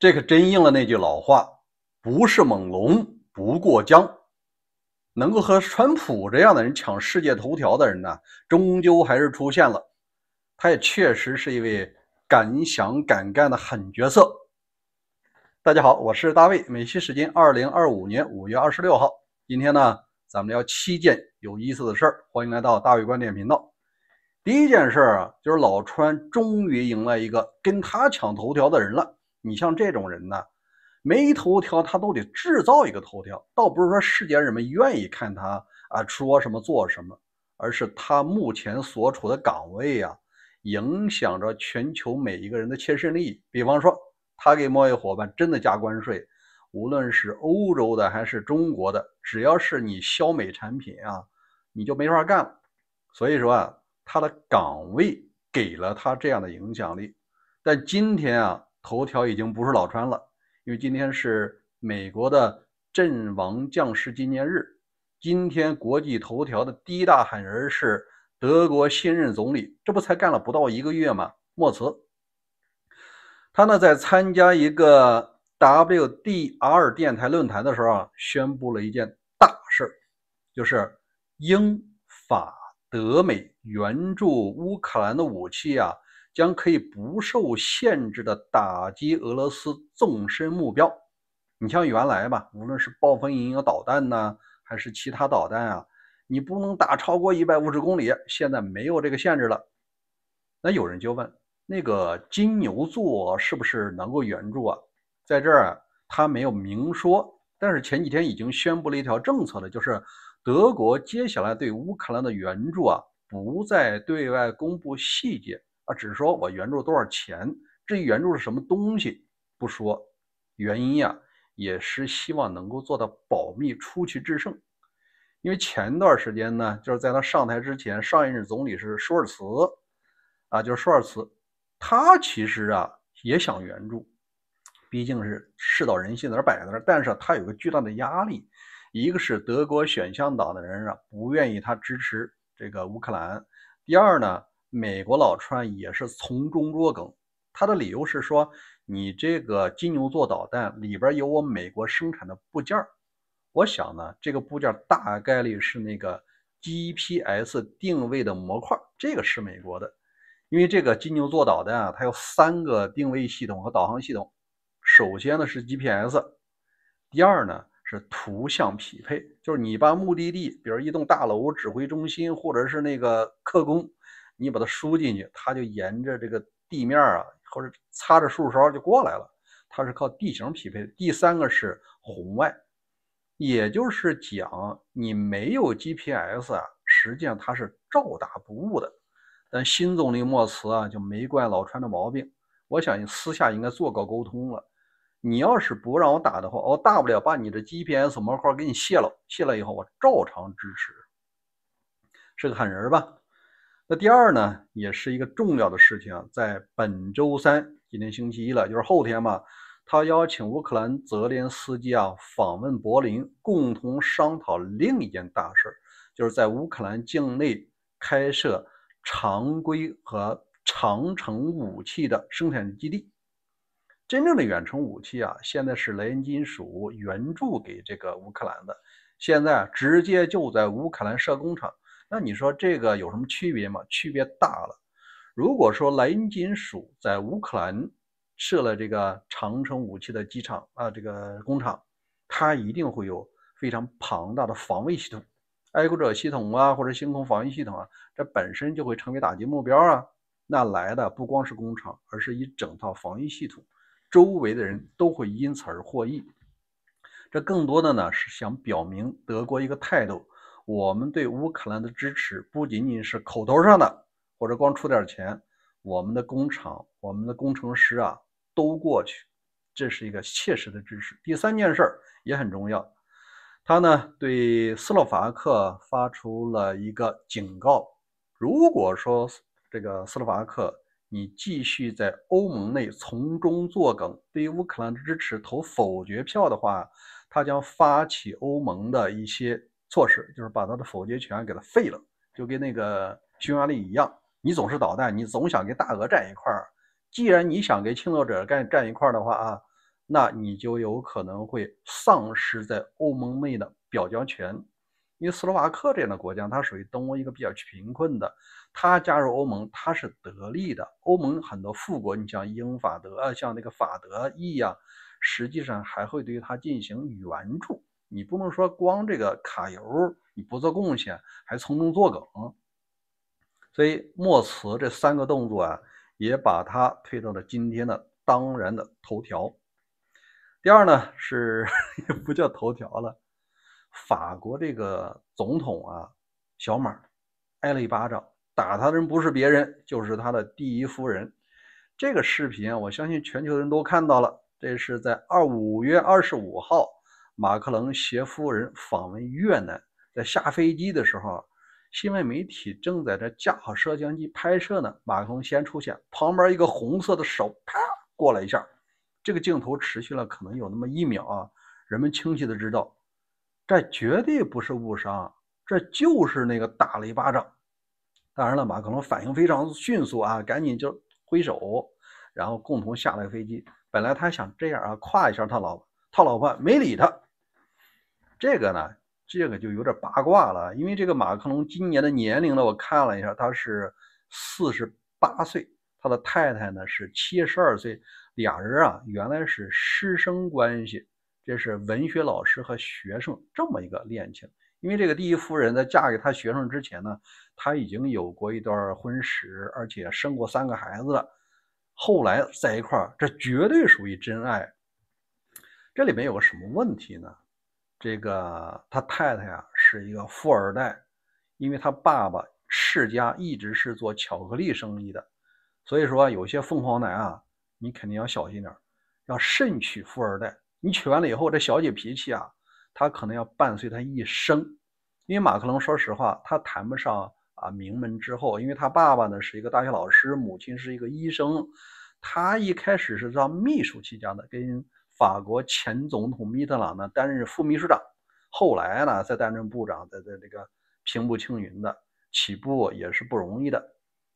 这可真应了那句老话，不是猛龙不过江。能够和川普这样的人抢世界头条的人呢，终究还是出现了。他也确实是一位敢想敢干的狠角色。大家好，我是大卫，美西时间2025年5月26号。今天呢，咱们聊7件有意思的事儿，欢迎来到大卫观点频道。第一件事啊，就是老川终于迎来一个跟他抢头条的人了。你像这种人呢，没头条他都得制造一个头条，倒不是说世间人们愿意看他说什么做什么，而是他目前所处的岗位影响着全球每一个人的切身利益。比方说，他给贸易伙伴真的加关税，无论是欧洲的还是中国的，只要是你销美产品你就没法干了。所以说他的岗位给了他这样的影响力。但今天头条已经不是老川了，因为今天是美国的阵亡将士纪念日。今天国际头条的第一大狠人是德国新任总理，这不才干了不到1个月吗？默茨。他呢在参加一个 WDR 电台论坛的时候宣布了一件大事，就是英法德美援助乌克兰的武器将可以不受限制的打击俄罗斯纵深目标。你像原来吧，无论是暴风营导弹还是其他导弹你不能打超过150公里，现在没有这个限制了。那有人就问，那个金牛座是不是能够援助在这儿他没有明说，但是前几天已经宣布了一条政策了，就是德国接下来对乌克兰的援助不再对外公布细节只说我援助多少钱，至于援助是什么东西不说。原因也是希望能够做到保密，出奇制胜。因为前段时间呢，就是在他上台之前，上一任总理是舒尔茨就是舒尔茨，他其实也想援助，毕竟是世道人心在那摆在那儿，但是他有个巨大的压力，一个是德国选项党的人不愿意他支持这个乌克兰，第二呢，美国老川也是从中作梗，他的理由是说，你这个金牛座导弹里边有我美国生产的部件，我想呢，这个部件大概率是那个 GPS 定位的模块，这个是美国的。因为这个金牛座导弹它有3个定位系统和导航系统。首先呢是 GPS， 第二呢是图像匹配，就是你把目的地，比如一栋大楼、指挥中心或者是那个客工，你把它输进去，它就沿着这个地面或者擦着树梢就过来了，它是靠地形匹配的。第3个是红外，也就是讲你没有 GPS 实际上它是照打不误的。但新总理默茨就没惯老川的毛病，我想私下应该做个沟通了。你要是不让我打的话，我大不了把你的 GPS 模块给你卸了，卸了以后我照常支持，是个狠人吧？那第二呢，也是一个重要的事情在本周三，今天星期一了，就是后天嘛，他邀请乌克兰泽连斯基访问柏林，共同商讨另一件大事，就是在乌克兰境内开设常规和长程武器的生产基地。真正的远程武器现在是莱茵金属援助给这个乌克兰的，现在直接就在乌克兰设工厂。那你说这个有什么区别吗？区别大了。如果说莱茵金属在乌克兰设了这个长程武器的机场这个工厂，它一定会有非常庞大的防卫系统，爱国者系统或者星空防御系统这本身就会成为打击目标那来的不光是工厂，而是一整套防御系统，周围的人都会因此而获益。这更多的呢是想表明德国一个态度，我们对乌克兰的支持不仅仅是口头上的，或者光出点钱，我们的工厂、我们的工程师都过去，这是一个切实的支持。第3件事也很重要，他呢对斯洛伐克发出了一个警告，如果说这个斯洛伐克你继续在欧盟内从中作梗，对于乌克兰的支持投否决票的话，他将发起欧盟的一些措施，就是把他的否决权给他废了，就跟那个匈牙利一样，你总是捣蛋，你总想跟大俄站一块儿，既然你想跟侵略者站一块儿的话那你就有可能会丧失在欧盟内的表决权。因为斯洛伐克这样的国家，它属于东欧一个比较贫困的，它加入欧盟它是得利的。欧盟很多富国，你像英法德像那个法德意啊，实际上还会对它进行援助。你不能说光这个卡油你不做贡献，还从中作梗。所以莫茨这3个动作啊，也把他推到了今天的当然的头条。第二呢，是也不叫头条了，法国这个总统啊，小马挨了一巴掌，打他的人不是别人，就是他的第一夫人。这个视频啊，我相信全球人都看到了，这是在5月25号，马克龙携夫人访问越南，在下飞机的时候，新闻媒体正在这架好摄像机拍摄呢，马克龙先出现，旁边一个红色的手啪过来一下，这个镜头持续了可能有那么1秒啊，人们清晰的知道，这绝对不是误伤，这就是那个打了一巴掌。当然了，马克龙反应非常迅速啊，赶紧就挥手，然后共同下了飞机。本来他想这样啊，夸一下他老婆，他老婆没理他。这个呢，这个就有点八卦了，因为这个马克龙今年的年龄呢，我看了一下，他是48岁，他的太太呢是72岁，俩人啊原来是师生关系，这是文学老师和学生这么一个恋情。因为这个第一夫人在嫁给他学生之前呢，他已经有过一段婚史，而且生过3个孩子了。后来在一块儿，这绝对属于真爱。这里面有个什么问题呢？这个他太太啊是一个富二代，因为他爸爸世家一直是做巧克力生意的，所以说有些凤凰男啊，你肯定要小心点，要慎娶富二代。你娶完了以后，这小姐脾气啊，他可能要伴随他一生。因为马克龙说实话，他谈不上啊名门之后，因为他爸爸呢是一个大学老师，母亲是一个医生，他一开始是当秘书起家的，跟法国前总统密特朗呢担任副秘书长，后来呢再担任部长，在这个平步青云的，起步也是不容易的。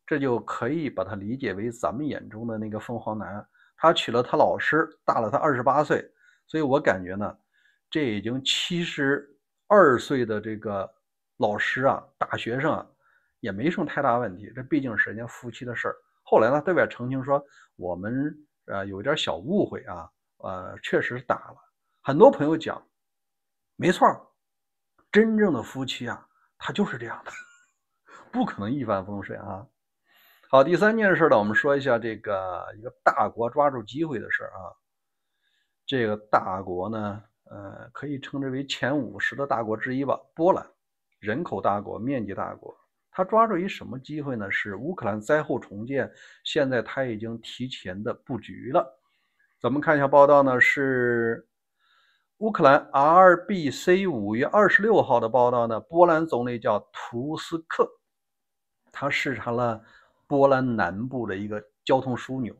这就可以把他理解为咱们眼中的那个凤凰男，他娶了他老师，大了他28岁，所以我感觉呢，这已经72岁的这个老师啊，大学生啊，也没什么太大问题，这毕竟是人家夫妻的事儿。后来呢，对外澄清说我们有点小误会啊，确实打了。很多朋友讲，没错，真正的夫妻啊，他就是这样的，不可能一帆风顺啊。好，第3件事呢，我们说一下这个一个大国抓住机会的事啊。这个大国呢，可以称之为前50的大国之一吧，波兰，人口大国，面积大国。他抓住一什么机会呢？是乌克兰灾后重建，现在他已经提前的布局了。咱们看一下报道呢，是乌克兰 RBC 5月26号的报道呢，波兰总理叫图斯克，他视察了波兰南部的一个交通枢纽，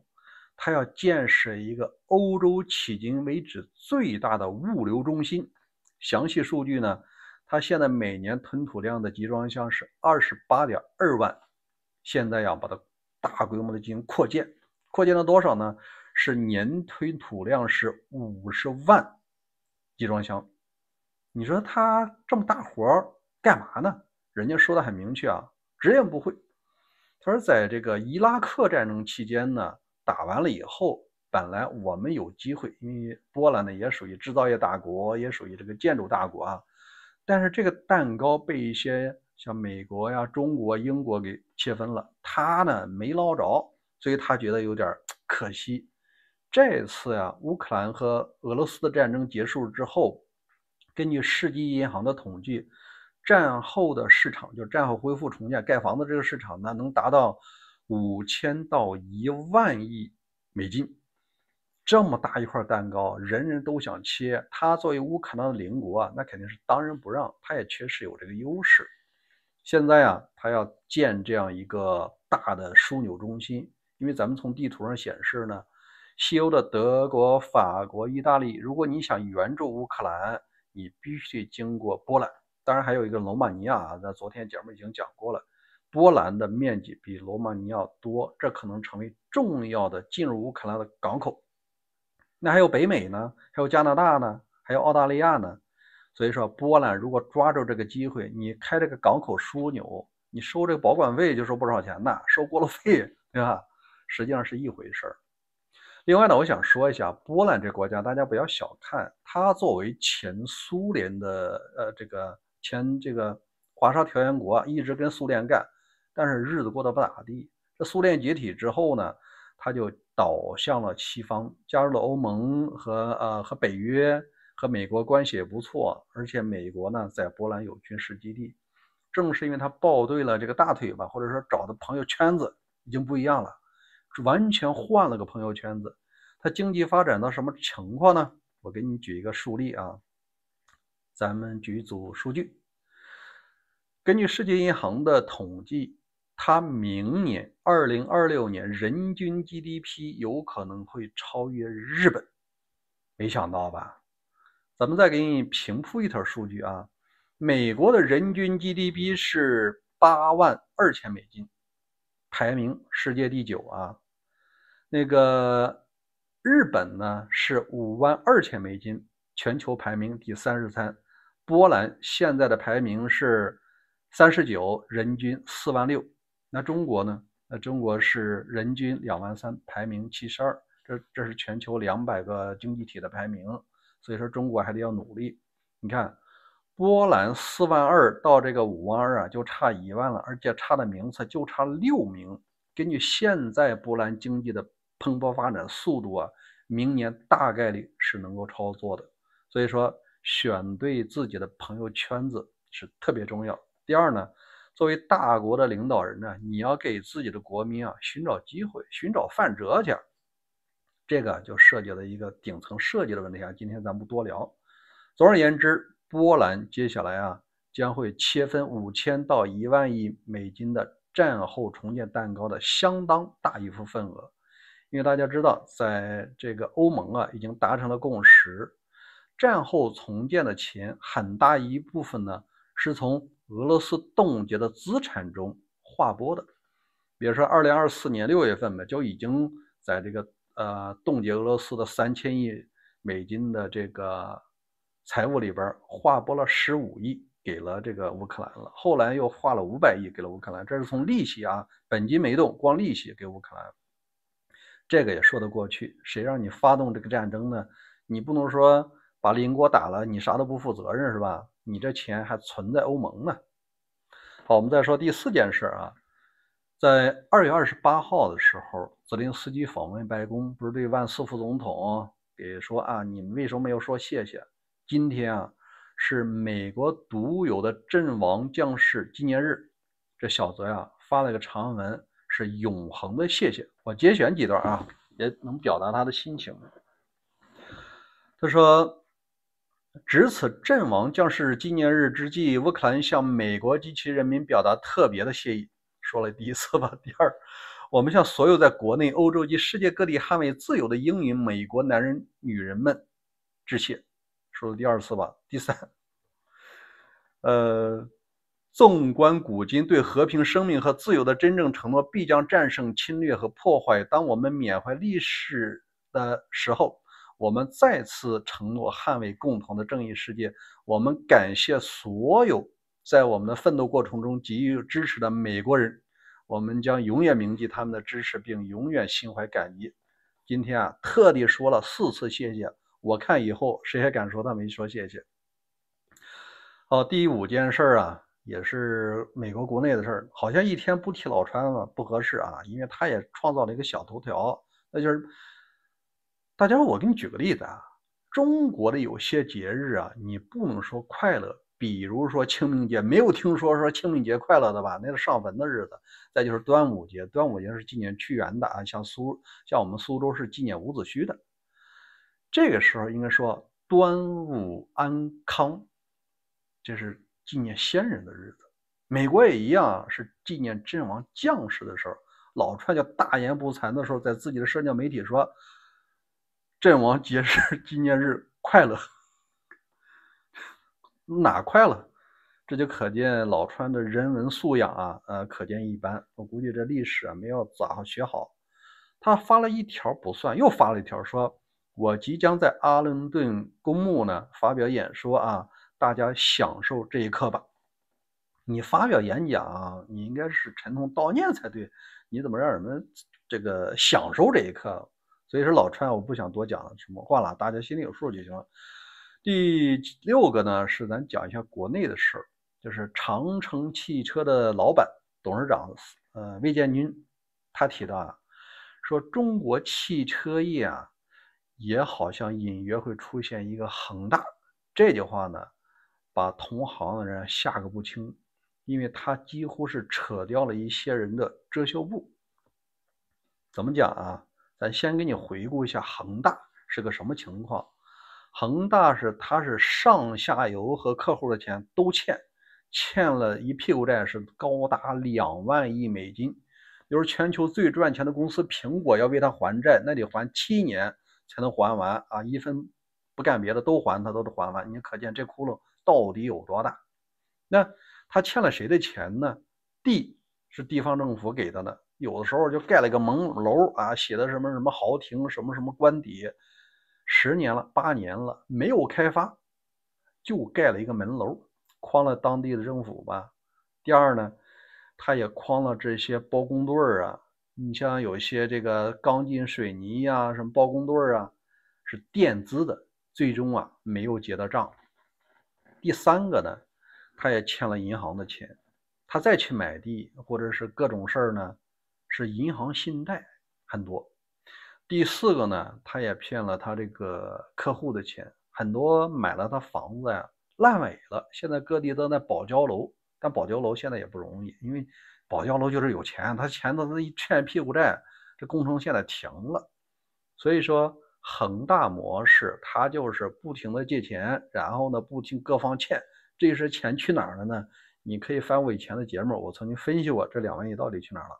他要建设一个欧洲迄今为止最大的物流中心。详细数据呢，他现在每年吞吐量的集装箱是28.2万，现在要把它大规模的进行扩建，扩建了多少呢？是年吞吐量是50万集装箱。你说他这么大活干嘛呢？人家说的很明确啊，直言不讳。他说在这个伊拉克战争期间呢，打完了以后，本来我们有机会，因为波兰呢也属于制造业大国，也属于这个建筑大国啊，但是这个蛋糕被一些像美国呀、中国、英国给切分了，他呢没捞着，所以他觉得有点可惜。这次呀，乌克兰和俄罗斯的战争结束之后，根据世纪银行的统计，战后的市场，就是战后恢复重建盖房子这个市场呢，能达到5000到1万亿美金。这么大一块蛋糕，人人都想切。他作为乌克兰的邻国啊，那肯定是当仁不让，他也确实有这个优势。现在啊，他要建这样一个大的枢纽中心，因为咱们从地图上显示呢，西欧的德国、法国、意大利，如果你想援助乌克兰，你必须经过波兰。当然还有一个罗马尼亚啊，在昨天节目已经讲过了，波兰的面积比罗马尼亚多，这可能成为重要的进入乌克兰的港口。那还有北美呢，还有加拿大呢，还有澳大利亚呢。所以说，波兰如果抓住这个机会，你开这个港口枢纽，你收这个保管费就收不少钱呢，收过路费，对吧？实际上是一回事儿。另外呢，我想说一下，波兰这国家大家不要小看，它作为前苏联的这个华沙条约国，一直跟苏联干，但是日子过得不咋地。这苏联解体之后呢，它就倒向了西方，加入了欧盟和北约，和美国关系也不错，而且美国呢在波兰有军事基地。正是因为他抱对了这个大腿吧，或者说找的朋友圈子已经不一样了，完全换了个朋友圈子。它经济发展到什么情况呢？我给你举一个数例啊，咱们举一组数据。根据世界银行的统计，它明年2026年人均 GDP 有可能会超越日本，没想到吧？咱们再给你平铺一条数据啊，美国的人均 GDP 是82000美金，排名世界第9啊。那个日本呢是52000美金，全球排名第33。波兰现在的排名是39，人均46000。那中国呢？那中国是人均23000，排名72。这是全球200个经济体的排名，所以说中国还得要努力。你看，波兰42000到这个52000啊，就差10000了，而且差的名次就差6名。根据现在波兰经济的蓬勃发展速度啊，明年大概率是能够操作的。所以说，选对自己的朋友圈子是特别重要。第二呢，作为大国的领导人呢，你要给自己的国民啊寻找机会，寻找饭辙去。这个就涉及了一个顶层设计的问题啊，今天咱不多聊。总而言之，波兰接下来啊将会切分5000到10000亿美金的战后重建蛋糕的相当大一部分额。因为大家知道，在这个欧盟啊已经达成了共识，战后重建的钱很大一部分呢是从俄罗斯冻结的资产中划拨的。比如说2024年6月份吧，就已经在这个冻结俄罗斯的3000亿美金的这个财务里边划拨了15亿给了这个乌克兰了，后来又划了500亿给了乌克兰，这是从利息啊，本金没动，光利息给乌克兰。这个也说得过去，谁让你发动这个战争呢？你不能说把邻国打了，你啥都不负责任是吧？你这钱还存在欧盟呢。好，我们再说第4件事啊，在2月28号的时候，泽连斯基访问白宫，不是对万斯副总统给说啊，你们为什么没有说谢谢？今天啊是美国独有的阵亡将士纪念日，这小泽呀发了个长文，是永恒的谢谢。我节选几段啊，也能表达他的心情。他说，值此阵亡将士纪念日之际，乌克兰向美国及其人民表达特别的谢意。说了第一次吧。第二，我们向所有在国内、欧洲及世界各地捍卫自由的英勇美国男人、女人们致谢。说了第2次吧。第三，纵观古今，对和平、生命和自由的真正承诺必将战胜侵略和破坏。当我们缅怀历史的时候，我们再次承诺捍卫共同的正义世界。我们感谢所有在我们的奋斗过程中给予支持的美国人，我们将永远铭记他们的支持，并永远心怀感激。今天啊，特地说了4次谢谢，我看以后谁还敢说他没说谢谢。好，第5件事啊，也是美国国内的事儿，好像一天不提老川了不合适啊，因为他也创造了一个小头条，那就是大家，我给你举个例子啊，中国的有些节日啊，你不能说快乐，比如说清明节，没有听说清明节快乐的吧？那是上坟的日子。再就是端午节，端午节是纪念屈原的啊，像我们苏州是纪念伍子胥的。这个时候应该说端午安康，这是纪念先人的日子。美国也一样，是纪念阵亡将士的时候。老川就大言不惭的时候，在自己的社交媒体说，阵亡节日纪念日快乐。哪快乐？这就可见老川的人文素养啊，可见一斑。我估计这历史啊没有咋学好。他发了一条不算，又发了一条说，我即将在阿伦顿公墓呢发表演说啊，大家享受这一刻吧。你发表演讲，你应该是沉痛悼念才对，你怎么让人们这个享受这一刻？所以说老川我不想多讲什么话了，大家心里有数就行了。第6个呢是咱讲一下国内的事儿，就是长城汽车的老板董事长魏建军，他提到啊，说中国汽车业啊也好像隐约会出现一个恒大，这句话呢把同行的人吓个不轻，因为他几乎是扯掉了一些人的遮羞布。怎么讲啊？咱先给你回顾一下恒大是个什么情况。恒大它是上下游和客户的钱都欠了一屁股债，是高达2万亿美金。就是全球最赚钱的公司苹果要为他还债，那得还7年才能还完啊！一分不干别的都还，他都得还完。你可见这窟窿到底有多大？那他欠了谁的钱呢？地是地方政府给的呢，有的时候就盖了个门楼啊，写的什么什么豪庭，什么什么官邸，10年了8年了没有开发，就盖了一个门楼，诓了当地的政府吧。第二呢，他也诓了这些包工队啊，你像有些这个钢筋水泥呀，什么包工队啊，是垫资的，最终啊没有结到账。第3个呢，他也欠了银行的钱，他再去买地或者是各种事儿呢，是银行信贷很多。第4个呢，他也骗了他这个客户的钱，很多买了他房子呀烂尾了，现在各地都在保交楼，但保交楼现在也不容易，因为保交楼就是有钱，他钱都一欠屁股债，这工程现在停了。所以说恒大模式它就是不停的借钱，然后呢不停各方欠，这些钱去哪儿了呢？你可以翻我以前的节目，我曾经分析过这2万亿到底去哪儿了。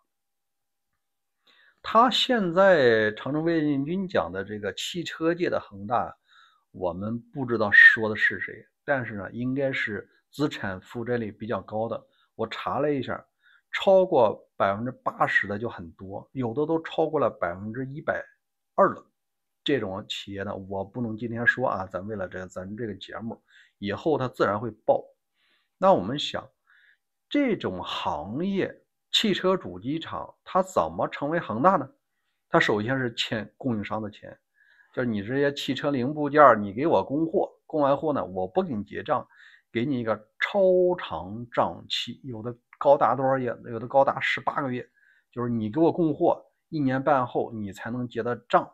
他现在长城卫建军讲的这个汽车界的恒大，我们不知道说的是谁，但是呢应该是资产负债率比较高的。我查了一下，超过80%的就很多，有的都超过了120%了。这种企业呢，我不能今天说啊，咱为了咱这个节目，以后它自然会爆。那我们想，这种行业汽车主机厂它怎么成为恒大呢？它首先是欠供应商的钱，就是你这些汽车零部件你给我供货，供完货呢我不给你结账，给你一个超长账期，有的高达多少月，有的高达18个月，就是你给我供货1年半后你才能结的账。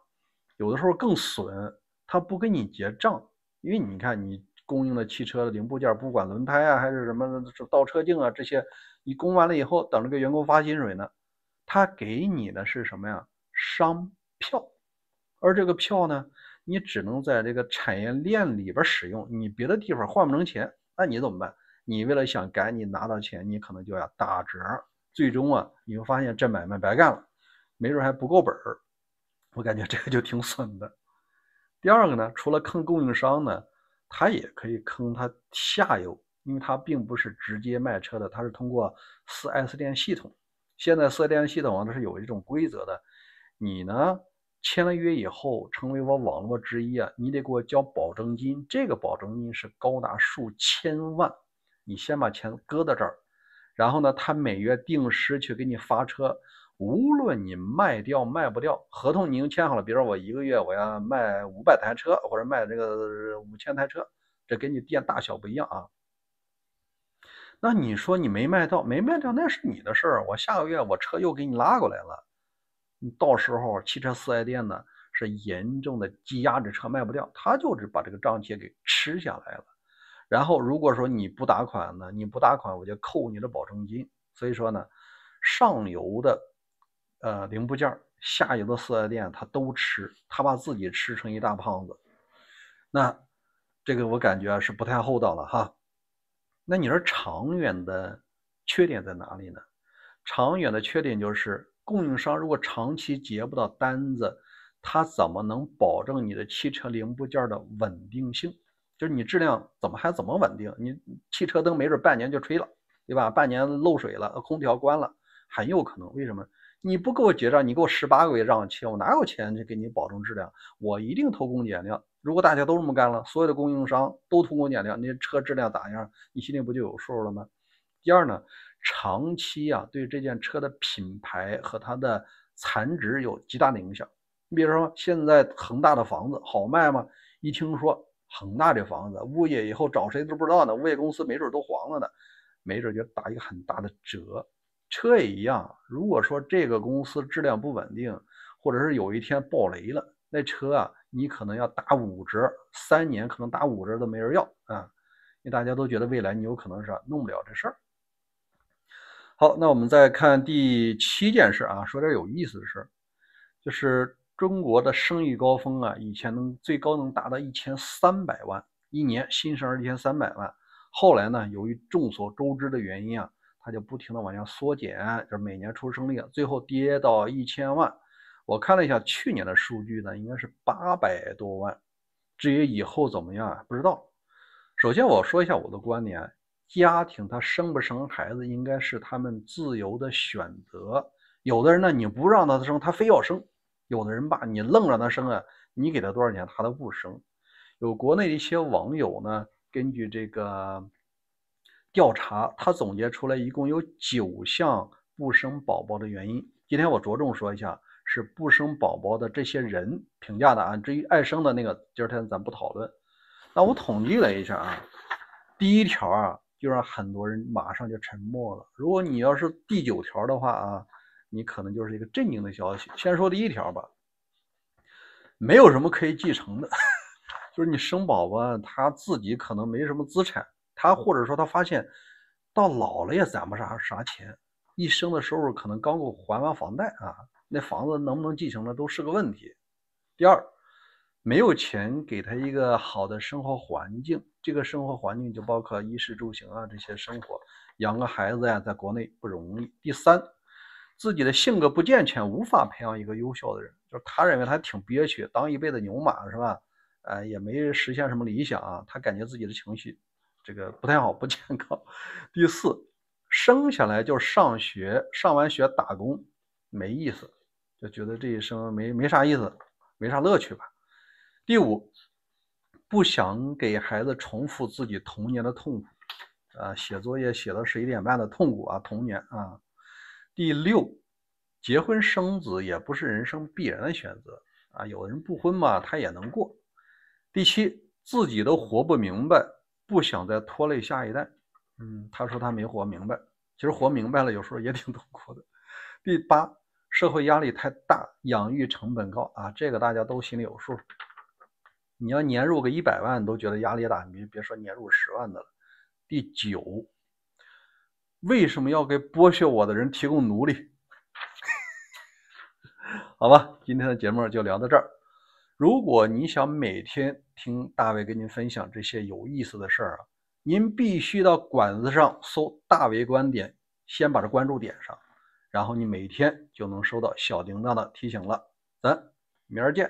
有的时候更损，他不跟你结账，因为你看你供应的汽车的零部件，不管轮胎啊还是什么倒车镜啊这些，你供完了以后等着给员工发薪水呢，他给你的是什么呀？商票，而这个票呢，你只能在这个产业链里边使用，你别的地方换不成钱，那你怎么办？你为了想赶紧拿到钱，你可能就要打折，最终啊你会发现这买卖白干了，没准还不够本儿。我感觉这个就挺损的。第二个呢，除了坑供应商呢，他也可以坑他下游，因为他并不是直接卖车的，他是通过 4S 店系统。现在 4S 店系统啊，它是有一种规则的，你呢签了约以后，成为我网络之一啊，你得给我交保证金，这个保证金是高达数千万，你先把钱搁到这儿，然后呢，他每月定时去给你发车。无论你卖掉卖不掉，合同你已经签好了，比如说我1个月我要卖500台车，或者卖这个5000台车，这跟你店大小不一样啊。那你说你没卖掉，那是你的事儿，我下个月我车又给你拉过来了，你到时候汽车4S店呢是严重的积压着车卖不掉，他就是把这个账期给吃下来了。然后如果说你不打款呢，我就扣你的保证金。所以说呢，上游的零部件，下游的4S店他都吃，他把自己吃成一大胖子，那这个我感觉是不太厚道了哈。那你说长远的缺点在哪里呢？长远的缺点就是供应商如果长期结不到单子，他怎么能保证你的汽车零部件的稳定性？就是你质量怎么稳定？你汽车灯没准半年就吹了，对吧？半年漏水了，空调关了，很有可能。为什么？你不给我结账，你给我18个月让期，我哪有钱去给你保证质量？我一定偷工减料。如果大家都这么干了，所有的供应商都偷工减料，那车质量咋样？你心里不就有数了吗？第二呢，长期啊对这件车的品牌和它的残值有极大的影响。你比如说现在恒大的房子好卖吗？一听说恒大这房子，物业以后找谁都不知道呢，物业公司没准都黄了呢，没准就打一个很大的折。车也一样，如果说这个公司质量不稳定，或者是有一天爆雷了，那车啊，你可能要打5折，3年可能打5折都没人要啊，因为大家都觉得未来你有可能是弄不了这事儿。好，那我们再看第7件事啊，说点有意思的事，就是中国的生育高峰啊，以前最高能达到1300万，一年新生儿1300万，后来呢，由于众所周知的原因啊，它就不停的往下缩减，就是每年出生率最后跌到1000万。我看了一下去年的数据呢，应该是800多万。至于以后怎么样啊，不知道。首先我说一下我的观点，家庭他生不生孩子应该是他们自由的选择。有的人呢，你不让他生，他非要生；有的人吧，你愣让他生啊，你给他多少钱他都不生。有国内的一些网友呢，根据这个调查，他总结出来一共有9项不生宝宝的原因。今天我着重说一下是不生宝宝的这些人评价的啊，至于爱生的那个，今天咱不讨论。那我统计了一下啊，第1条啊，就让很多人马上就沉默了。如果你要是第9条的话啊，你可能就是一个震惊的消息。先说第1条吧，没有什么可以继承的，就是你生宝宝，他自己可能没什么资产，他或者说他发现到老了也攒不啥钱，一生的收入可能刚够还完房贷啊，那房子能不能继承的都是个问题。第二，没有钱给他一个好的生活环境，这个生活环境就包括衣食住行啊这些生活，养个孩子呀，在国内不容易。第三，自己的性格不健全，无法培养一个优秀的人，就是他认为他挺憋屈，当一辈子牛马是吧？也没实现什么理想啊，他感觉自己的情绪这个不太好，不健康。第四，生下来就上学，上完学打工没意思，就觉得这一生没啥意思，没啥乐趣吧。第五，不想给孩子重复自己童年的痛苦，写作业写到11点半的痛苦啊，童年啊。第六，结婚生子也不是人生必然的选择啊，有的人不婚嘛，他也能过。第七，自己都活不明白，不想再拖累下一代。他说他没活明白，其实活明白了，有时候也挺痛苦的。第八，社会压力太大，养育成本高啊，这个大家都心里有数。你要年入个100万都觉得压力大，你别说年入10万的了。第九，为什么要给剥削我的人提供奴隶？好吧，今天的节目就聊到这儿。如果你想每天听大卫跟您分享这些有意思的事儿啊，您必须到管子上搜大卫观点，先把这关注点上，然后你每天就能收到小铃铛的提醒了。咱明儿见。